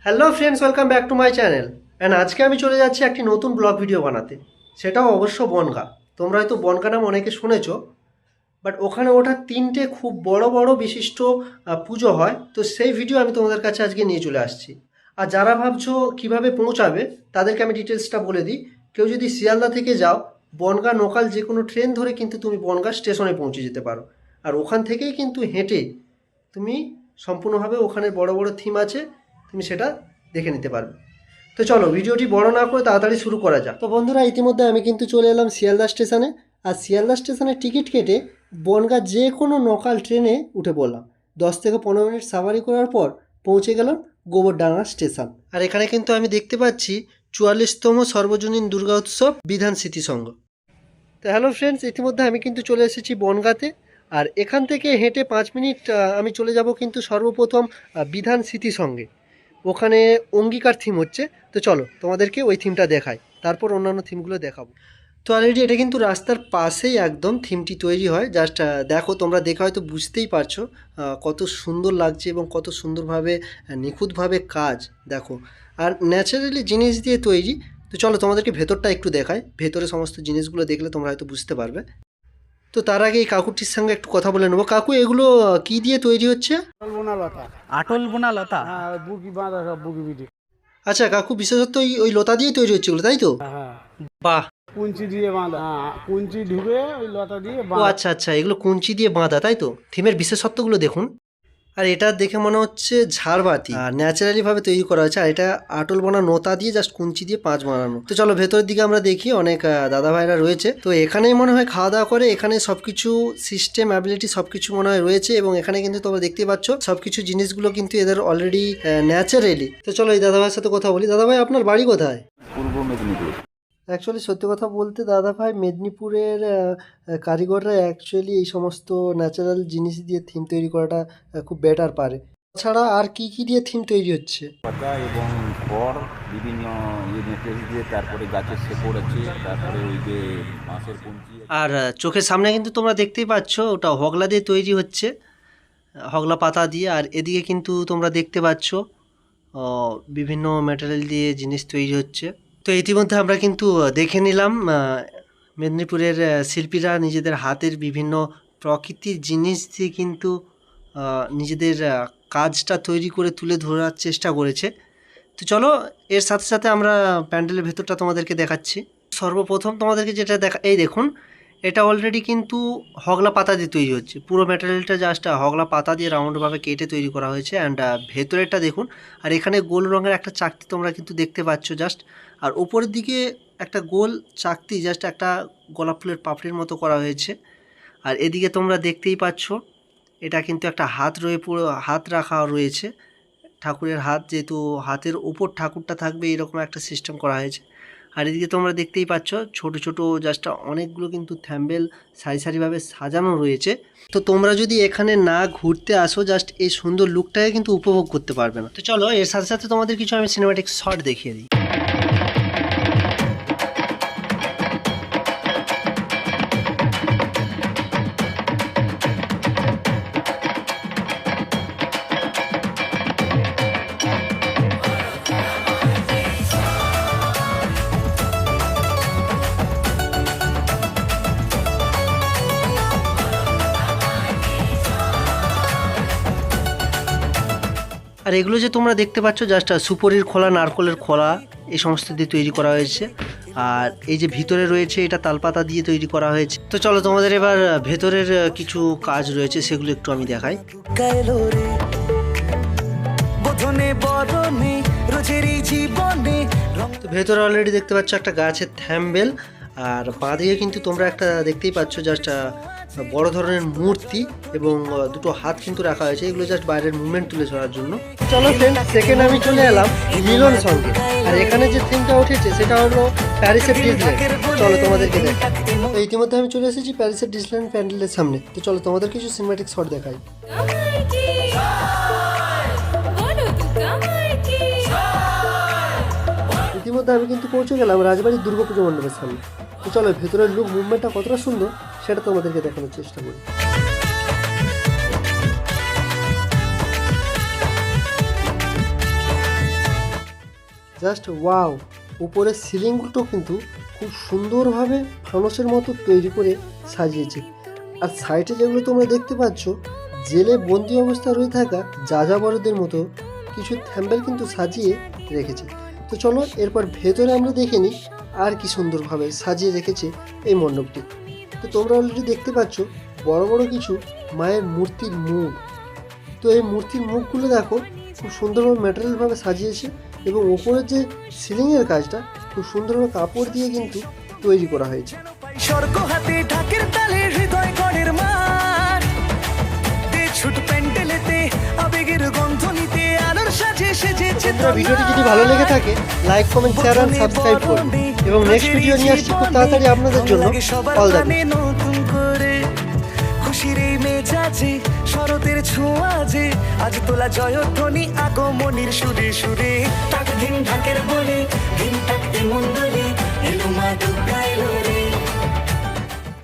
Hello friends, welcome back to my channel. And আজকে আমি চলে যাচ্ছি একটি নতুন ব্লগ ভিডিও বানাতে, সেটাও অবশ্য বনগাঁ। তোমরা হয়তো বনগাঁ নাম অনেকে শুনেছো, বাট ওখানে ওঠা তিনটে খুব বড় বড় বিশিষ্ট পুজো হয়। তো সেই ভিডিও আমি তোমাদের কাছে আজকে নিয়ে চলে আসছি। আর যারা ভাবছো কিভাবে পৌঁছাবে তাদেরকে আমি ডিটেলসটা বলে দিই। কেউ যদি শিয়ালদা থেকে যাও, বনগাঁ লোকাল যে কোনো ট্রেন ধরে কিন্তু তুমি বনগাঁ স্টেশনে পৌঁছে যেতে পারো। আর ওখান থেকেই কিন্তু হেঁটে তুমি সম্পূর্ণভাবে ওখানে বড় বড় থিম আছে, তুমি সেটা দেখে নিতে পারবে। তো চলো ভিডিওটি বড় না করে তাড়াতাড়ি শুরু করা যাক। তো বন্ধুরা, ইতিমধ্যে আমি কিন্তু চলে এলাম শিয়ালদা স্টেশনে। আর শিয়ালদা স্টেশনে টিকিট কেটে বনগাঁ যে কোনো লোকাল ট্রেনে উঠে পড়লাম। 10 থেকে 15 মিনিট সাফারি করার পর পৌঁছে গেলাম গোবরডাঙ্গা স্টেশন। আর এখানে কিন্তু আমি দেখতে পাচ্ছি 44তম সর্বজনীন দুর্গা উৎসব বিধান স্মৃতি সংঘ। তো হ্যালো ফ্রেন্ডস, ইতিমধ্যে আমি কিন্তু চলে এসেছি বনগাঁতে। আর এখান থেকে হেঁটে 5 মিনিট আমি চলে যাব কিন্তু সর্বপ্রথম বিধান স্মৃতি সঙ্গে। ওখানে অঙ্গীকার থিম হচ্ছে। তো চলো তোমাদেরকে ওই থিমটা দেখাই, তারপর অন্যান্য থিমগুলো দেখাবো। তো অলরেডি এটা কিন্তু রাস্তার পাশেই একদম থিমটি তৈরি হয়। জাস্ট দেখো, তোমরা দেখে হয়তো বুঝতেই পারছো কত সুন্দর লাগছে এবং কত সুন্দরভাবে নিখুঁতভাবে কাজ দেখো। আর ন্যাচারালি জিনিস দিয়ে তৈরি। তো চলো তোমাদেরকে ভেতরটা একটু দেখাই। ভেতরে সমস্ত জিনিসগুলো দেখলে তোমরা হয়তো বুঝতে পারবে। তো তার আগে এই কাকুটির সঙ্গে একটু কথা বলে নেবো। কাকু, এগুলো কি দিয়ে তৈরি হচ্ছে? বোনা লতা। আটল বোনা লতা। হ্যাঁ, বুকি বাঁধা সব বুকি বিটি। আচ্ছা কাকু, বিশেষত ওই লতা দিয়ে তৈরি হচ্ছে এগুলো, তাই তো? হ্যাঁ, বাহ। কুঞ্চি দিয়ে বাঁধা। হ্যাঁ, কুঞ্চি ঢুকে ওই লতা দিয়ে ও বাঁধা। আচ্ছা আচ্ছা, এগুলো কুঞ্চি দিয়ে বাঁধা, তাই তো? থিমের বিশেষত্বগুলো দেখুন। আর এটা দেখে মনে হচ্ছে ঝাড়বাতি, আর ন্যাচারালি ভাবে তৈরি করা হয়েছে। আর এটা আটল বোনা নোতা দিয়ে জাস্ট কুঞ্চি দিয়ে পাঁচ বানানো। তো চলো ভেতরের দিকে আমরা দেখি। অনেক দাদা ভাইরা রয়েছে। তো এখানেই মনে হয় খাওয়া দাওয়া করে। এখানে সবকিছু সিস্টেম অ্যাবিলিটি সবকিছু মনে হয় রয়েছে। এবং এখানে কিন্তু তোমরা দেখতে পাচ্ছ সবকিছু জিনিসগুলো কিন্তু এদের অলরেডি ন্যাচারালি। তো চলো এই দাদা ভাইয়ের সাথে কথা বলি। দাদা ভাই, আপনার বাড়ি কোথায়? পূর্ব মেদিনীপুর। অ্যাকচুয়ালি সত্যি কথা বলতে দাদা ভাই, মেদিনীপুরের কারিগররা অ্যাকচুয়ালি এই সমস্ত ন্যাচারাল জিনিস দিয়ে থিম তৈরি করাটা খুব বেটার পারে। তাছাড়া আর কি কি দিয়ে থিম তৈরি হচ্ছে? পাতা এবং খড় বিভিন্ন মেটেরিয়াল দিয়ে, তারপরে গাছের শেকড় আছে, তারপরে ওই যে বাঁশের কঞ্চি আছে। আর চোখের সামনে কিন্তু তোমরা দেখতেই পাচ্ছ ওটা হগলা দিয়ে তৈরি হচ্ছে, হগলা পাতা দিয়ে। আর এদিকে কিন্তু তোমরা দেখতে পাচ্ছ বিভিন্ন ম্যাটেরিয়াল দিয়ে জিনিস তৈরি হচ্ছে। তো ইতিমধ্যে আমরা কিন্তু দেখে নিলাম মেদিনীপুরের শিল্পীরা নিজেদের হাতের বিভিন্ন প্রকৃতির জিনিস দিয়ে কিন্তু নিজেদের কাজটা তৈরি করে তুলে ধরার চেষ্টা করেছে। তো চলো এর সাথে সাথে আমরা প্যান্ডেলের ভেতরটা তোমাদেরকে দেখাচ্ছি। সর্বপ্রথম তোমাদেরকে যেটা এই দেখুন, এটা অলরেডি কিন্তু হগলা পাতা দিয়ে তৈরি হচ্ছে। পুরো ম্যাটেরিয়ালটা জাস্ট হগলা পাতা দিয়ে রাউন্ডভাবে কেটে তৈরি করা হয়েছে। অ্যান্ড ভেতরেরটা দেখুন। আর এখানে গোল রঙের একটা চাকতি তোমরা কিন্তু দেখতে পাচ্ছ জাস্ট। আর ওপরের দিকে একটা গোল চাকতি, জাস্ট একটা গোলাপ ফুলের পাপড়ির মতো করা হয়েছে। আর এদিকে তোমরা দেখতেই পাচ্ছ এটা কিন্তু একটা হাত পুরো হাত রাখা রয়েছে, ঠাকুরের হাত, যেহেতু হাতের ওপর ঠাকুরটা থাকবে এরকম একটা সিস্টেম করা হয়েছে। আর এদিকে তোমরা দেখতেই পাচ্ছ ছোট ছোট জাস্ট অনেকগুলো কিন্তু থ্যাম্বেল সারি সারিভাবে সাজানো রয়েছে। তো তোমরা যদি এখানে না ঘুরতে আসো, জাস্ট এই সুন্দর লুকটাকে কিন্তু উপভোগ করতে পারবে না। তো চলো এর সাথে সাথে তোমাদের কিছু আমি সিনেম্যাটিক শট দেখিয়ে দিই। আর এগুলো যে তোমরা দেখতে পাচ্ছ জাস্ট সুপরির খোলা, নারকলের খোলা, এই সমস্ত দিয়ে তৈরি করা হয়েছে। আর এই যে ভিতরে রয়েছে এটা তালপাতা দিয়ে তৈরি করা হয়েছে। তো চলো তোমাদের এবার ভেতরের কিছু কাজ রয়েছে সেগুলো একটু আমি দেখাই। তো ভেতরে অলরেডি দেখতে পাচ্ছ একটা গাছের থ্যাম্বেল। আর বাঁদিকে কিন্তু তোমরা একটা দেখতেই পাচ্ছ জাস্ট বড় ধরনের মূর্তি এবং দুটো হাত কিন্তু রাখা হয়েছে। এগুলো জাস্ট বাইরের মুভমেন্ট তুলে ধরার জন্য। চলো ফ্রেন্ড, সেকেন্ড আমি চলে এলাম মিলন সঙ্গে। আর এখানে যে থিমটা উঠেছে সেটা হলো প্যারিসের ডিজল্যান্ড। চলো তোমাদেরকে দেখাই। তো ইতিমধ্যে আমি চলে এসেছি প্যারিসের ডিজল্যান্ড প্যান্ডেলের সামনে। তো চলো তোমাদের কিছু সিনেম্যাটিক শট দেখাই। ইতিমধ্যে আমি কিন্তু পৌঁছে গেলাম রাজবাড়ির দুর্গাপুজো মণ্ডপের সামনে। তো চলো ভেতরের লুক মুভমেন্টটা কতটা সুন্দর সেটা তোমাদেরকে দেখানোর চেষ্টা করি। Just wow! উপরের সিলিংগুলো কিন্তু খুব সুন্দরভাবে ফানুসের মতো তৈরি করে সাজিয়েছে। আর সাইডে যেগুলো তোমরা দেখতে পাচ্ছ, জেলে বন্দি অবস্থায় রয়ে থাকা যাযাবরদের মতো কিছু থ্যাম্বেল কিন্তু সাজিয়ে রেখেছে। তো চলো এরপর ভেতরে আমরা দেখে নিই আর কি সুন্দরভাবে সাজিয়ে রেখেছে এই মণ্ডপটি। তো তোমরা অলরেডি দেখতে পাচ্ছ বড় বড় কিছু মায়ের মূর্তির মুখ। তো এই মূর্তির মুখগুলো দেখো খুব সুন্দরভাবে ম্যাটেরিয়ালভাবে সাজিয়েছে, এবং ওপরের যে সিলিংয়ের কাজটা খুব সুন্দরভাবে কাপড় দিয়ে কিন্তু তৈরি করা হয়েছে। স্বর্গ হাতে ঢাকের তালে হৃদয় গড়ের মাঠ দে ছুট প্যান্ডেলেতে আবেগের গন্ধ নিতে আলোর সাজে সেজেছে বন্ধুরা, ভিডিওটি যদি ভালো লেগে থাকে লাইক, কমেন্ট, শেয়ার আর সাবস্ক্রাইব করুন, এবং নেক্সট ভিডিও নিয়ে আসছি খুব তাড়াতাড়ি আপনাদের জন্য। All the best. নতুন করে খুশির এই মেজাজে শরতের ছোঁয়া যে আজ তোলা জয়ধ্বনি আগমনীর সুরে সুরে